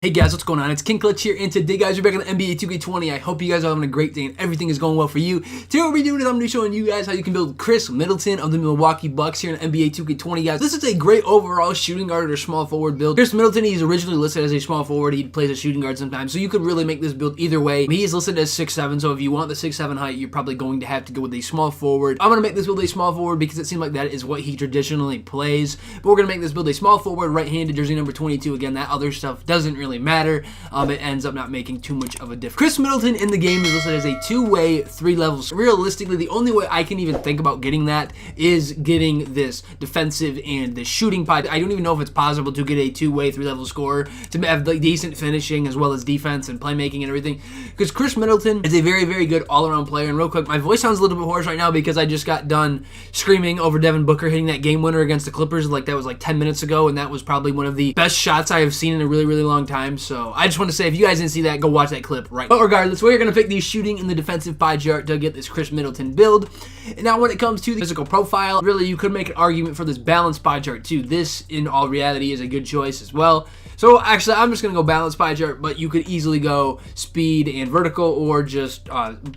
Hey guys, what's going on? It's King Clutch here, and today guys, we're back on the NBA 2K20. I hope you guys are having a great day and everything is going well for you. Today what we're doing is I'm going to be showing you guys how you can build Khris Middleton of the Milwaukee Bucks here in NBA 2K20, guys. This is a great overall shooting guard or small forward build. Khris Middleton, he's originally listed as a small forward. He plays a shooting guard sometimes, so you could really make this build either way. He is listed as 6'7", so if you want the 6'7" height, you're probably going to have to go with a small forward. I'm going to make this build a small forward because it seems like that is what he traditionally plays, but we're going to make this build a small forward, right-handed, jersey number 22. Again, that other stuff doesn't really matter. It ends up not making too much of a difference. Khris Middleton in the game is listed as a two-way, 3 levels. Realistically, the only way I can even think about getting that is getting this defensive and the shooting pod. I don't even know if it's possible to get a two-way, 3-level scorer to have like decent finishing as well as defense and playmaking and everything. Because Khris Middleton is a very, very good all-around player. And real quick, my voice sounds a little bit hoarse right now because I just got done screaming over Devin Booker hitting that game winner against the Clippers. Like that was like 10 minutes ago, and that was probably one of the best shots I have seen in a really, really long time. So I just want to say, if you guys didn't see that, go watch that clip right now. But regardless, we're going to pick the shooting and the defensive pie chart to get this Khris Middleton build. And now when it comes to the physical profile, really you could make an argument for this balanced pie chart too. This, in all reality, is a good choice as well. So actually, I'm just going to go balanced pie chart, but you could easily go speed and vertical or just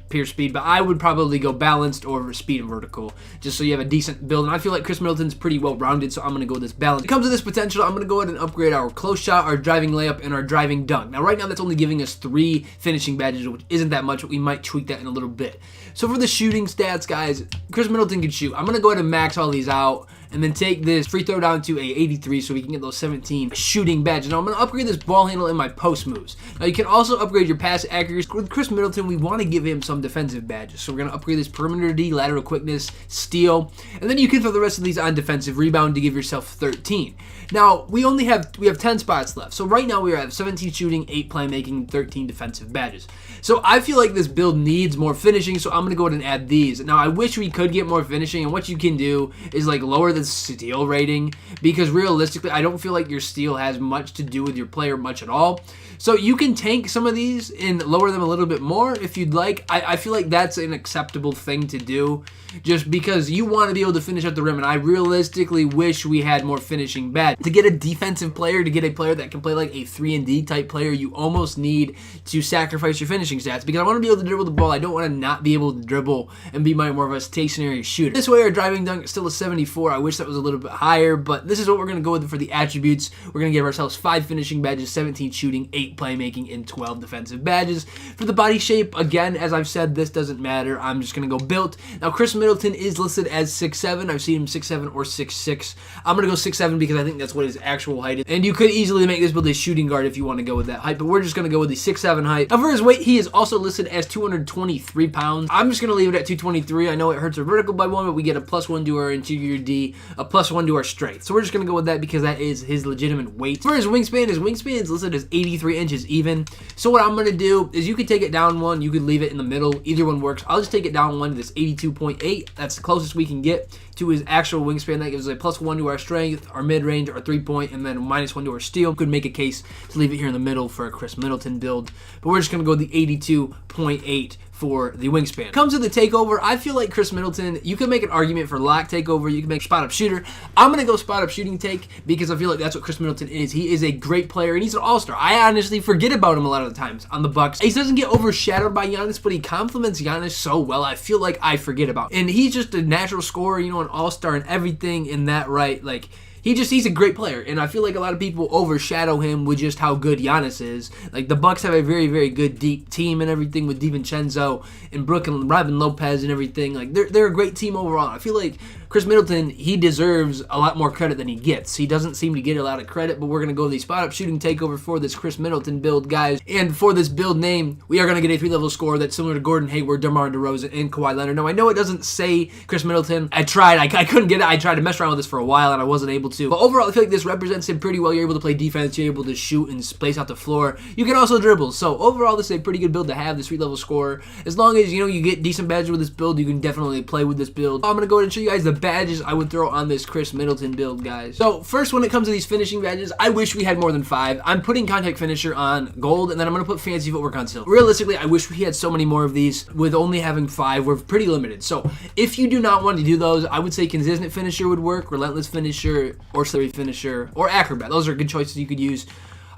pure speed. But I would probably go balanced or speed and vertical, just so you have a decent build. And I feel like Khris Middleton's pretty well-rounded, so I'm going to go with this balance. When it comes to this potential, I'm going to go ahead and upgrade our close shot, our driving layup, and our driving dunk. Now, right now, that's only giving us 3 finishing badges, which isn't that much, but we might tweak that in a little bit. So for the shooting stats, guys, Khris Middleton can shoot. I'm going to go ahead and max all these out and then take this free throw down to a 83 so we can get those 17 shooting badges. Now I'm going to upgrade this ball handle and my post moves. Now you can also upgrade your pass accuracy. With Khris Middleton, we want to give him some defensive badges. So we're going to upgrade this perimeter D, lateral quickness, steal, and then you can throw the rest of these on defensive rebound to give yourself 13. Now we have 10 spots left. So right now we have 17 shooting, 8 playmaking, 13 defensive badges. So I feel like this build needs more finishing, so I'm going to go ahead and add these. Now I wish we could get more finishing, and what you can do is like lower the steal rating, because realistically I don't feel like your steal has much to do with your player much at all. So you can tank some of these and lower them a little bit more if you'd like. I feel like that's an acceptable thing to do just because you want to be able to finish at the rim, and I realistically wish we had more finishing bad. To get a defensive player, to get a player that can play like a 3-and-D type player, you almost need to sacrifice your finishing stats, because I want to be able to dribble the ball. I don't want to not be able to dribble and be more of a stationary shooter. This way our driving dunk is still a 74. I wish that was a little bit higher, but this is what we're going to go with for the attributes. We're going to give ourselves 5 finishing badges, 17 shooting, 8 playmaking, and 12 defensive badges. For the body shape, again, as I've said, this doesn't matter. I'm just going to go built. Now, Khris Middleton is listed as 6'7". I've seen him 6'7" or 6'6". I'm going to go 6'7" because I think that's what his actual height is. And you could easily make this build a shooting guard if you want to go with that height, but we're just going to go with the 6'7" height. Now, for his weight, he is also listed as 223 pounds. I'm just going to leave it at 223. I know it hurts our vertical by 1, but we get a +1 to our interior D, a +1 to our strength. So we're just going to go with that because that is his legitimate weight. For his wingspan is listed as 83 inches even. So what I'm going to do is you could take it down 1, you could leave it in the middle. Either one works. I'll just take it down 1 to this 82.8. That's the closest we can get to his actual wingspan. That gives us a +1 to our strength, our mid-range, our 3-point, and then -1 to our steal. Could make a case to leave it here in the middle for a Khris Middleton build, but we're just going to go with the 82.8 for the wingspan. Comes to the takeover, I feel like Khris Middleton, you can make an argument for lock takeover, you can make spot up shooter. I'm going to go spot up shooting take because I feel like that's what Khris Middleton is. He is a great player and he's an all-star. I honestly forget about him a lot of the times on the Bucks. He doesn't get overshadowed by Giannis, but he complements Giannis so well, I feel like I forget about him. And he's just a natural scorer, you know, an all-star and everything in that right. Like, he's a great player, and I feel like a lot of people overshadow him with just how good Giannis is. Like, the Bucks have a very, very good deep team and everything with DiVincenzo and Brook and Robin Lopez and everything. Like, they're a great team overall. I feel like Khris Middleton, he deserves a lot more credit than he gets. He doesn't seem to get a lot of credit, but we're going to go the spot up shooting takeover for this Khris Middleton build, guys. And for this build name, we are going to get a 3-level score that's similar to Gordon Hayward, DeMar DeRozan, and Kawhi Leonard. Now, I know it doesn't say Khris Middleton. I couldn't get it. I tried to mess around with this for a while, and I wasn't able to. But overall, I feel like this represents him pretty well. You're able to play defense. You're able to shoot and place out the floor. You can also dribble. So overall, this is a pretty good build to have, this 3-level score. As long as, you know, you get decent badges with this build, you can definitely play with this build. I'm going to go ahead and show you guys the badges I would throw on this Khris Middleton build, guys. So first, when it comes to these finishing badges, I wish we had more than 5. I'm putting contact finisher on gold, and then I'm going to put fancy footwork on silver. Realistically, I wish we had so many more of these. With only having 5, we're pretty limited. So if you do not want to do those, I would say consistent finisher would work, relentless finisher, or slippery finisher, or acrobat. Those are good choices you could use.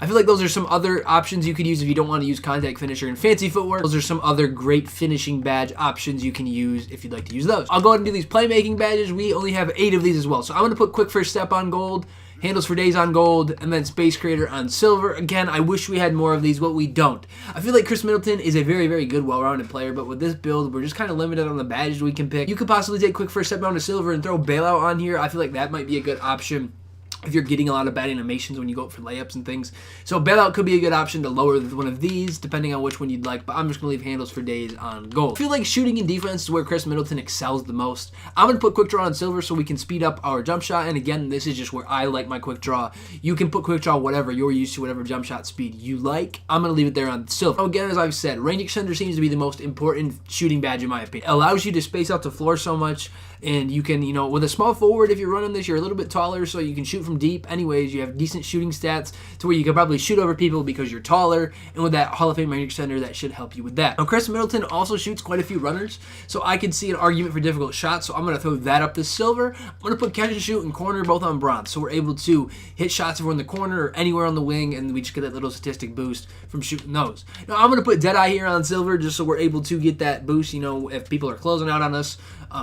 I feel like those are some other options you could use if you don't want to use contact finisher and fancy footwork. Those are some other great finishing badge options you can use if you'd like to use those. I'll go ahead and do these playmaking badges. We only have 8 of these as well. So I'm going to put quick first step on gold, handles for days on gold, and then space creator on silver. Again, I wish we had more of these, but we don't. I feel like Khris Middleton is a very, very good, well-rounded player, but with this build, we're just kind of limited on the badges we can pick. You could possibly take quick first step down to silver and throw bailout on here. I feel like that might be a good option if you're getting a lot of bad animations when you go up for layups and things. So bailout could be a good option to lower one of these, depending on which one you'd like, but I'm just going to leave handles for days on gold. I feel like shooting and defense is where Khris Middleton excels the most. I'm going to put quick draw on silver so we can speed up our jump shot, and again, this is just where I like my quick draw. You can put quick draw whatever you're used to, whatever jump shot speed you like. I'm going to leave it there on silver. So again, as I've said, range extender seems to be the most important shooting badge in my opinion. It allows you to space out the floor so much, and you can, with a small forward, if you're running this, you're a little bit taller, so you can shoot from deep. Anyways, you have decent shooting stats to where you can probably shoot over people because you're taller, and with that Hall of Fame range extender, that should help you with that. Now, Khris Middleton also shoots quite a few runners, so I could see an argument for difficult shots, so I'm going to throw that up to silver. I'm going to put catch and shoot and corner both on bronze, so we're able to hit shots if we're in the corner or anywhere on the wing, and we just get that little statistic boost from shooting those. Now, I'm going to put Deadeye here on silver just so we're able to get that boost, if people are closing out on us.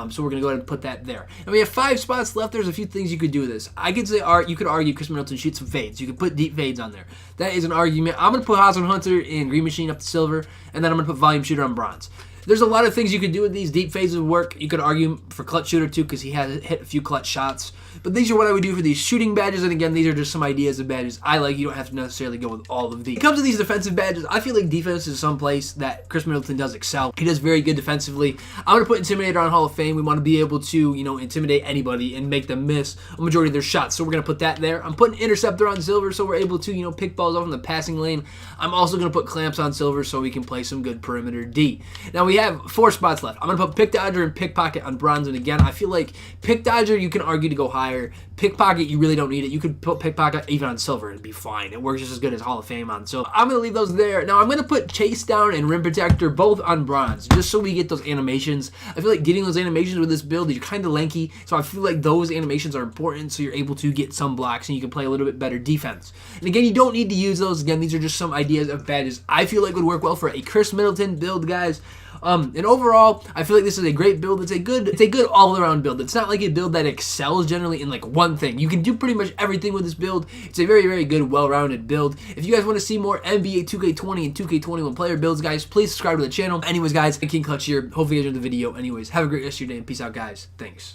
So we're going to go ahead and put that there. And we have 5 spots left. There's a few things you could do with this. I could say you could argue Khris Middleton shoots some fades. You could put deep fades on there. That is an argument. I'm going to put Hosmer Hunter and Green Machine up to silver, and then I'm going to put Volume Shooter on bronze. There's a lot of things you could do with these. Deep fades would work. You could argue for Clutch Shooter too because he has hit a few clutch shots. But these are what I would do for these shooting badges. And again, these are just some ideas of badges I like. You don't have to necessarily go with all of these. When it comes to these defensive badges, I feel like defense is some place that Khris Middleton does excel. He does very good defensively. I'm going to put Intimidator on Hall of Fame. We want to be able to, intimidate anybody and make them miss a majority of their shots. So we're going to put that there. I'm putting Interceptor on silver so we're able to, pick balls off in the passing lane. I'm also going to put Clamps on silver so we can play some good perimeter D. Now we have 4 spots left. I'm going to put Pick Dodger and Pickpocket on bronze. And again, I feel like Pick Dodger, you can argue to go higher. Pickpocket, you really don't need it. You could put Pickpocket even on silver and be fine. It works just as good as Hall of Fame on. So I'm going to leave those there. Now I'm going to put Chase Down and Rim Protector both on bronze just so we get those animations. I feel like getting those animations with this build, you're kind of lanky. So I feel like those animations are important so you're able to get some blocks and you can play a little bit better defense. And again, you don't need to use those. Again, these are just some ideas of badges I feel like would work well for a Khris Middleton build, guys. And overall, I feel like this is a great build. It's a good all-around build. It's not like a build that excels generally in like one thing. You can do pretty much everything with this build. It's a very, very good, well-rounded build. If you guys want to see more NBA 2K20 and 2K21 player builds, guys, please subscribe to the channel. Anyways, guys, King Clutch here. Hopefully you guys enjoyed the video. Anyways, have a great rest of your day and peace out, guys. Thanks.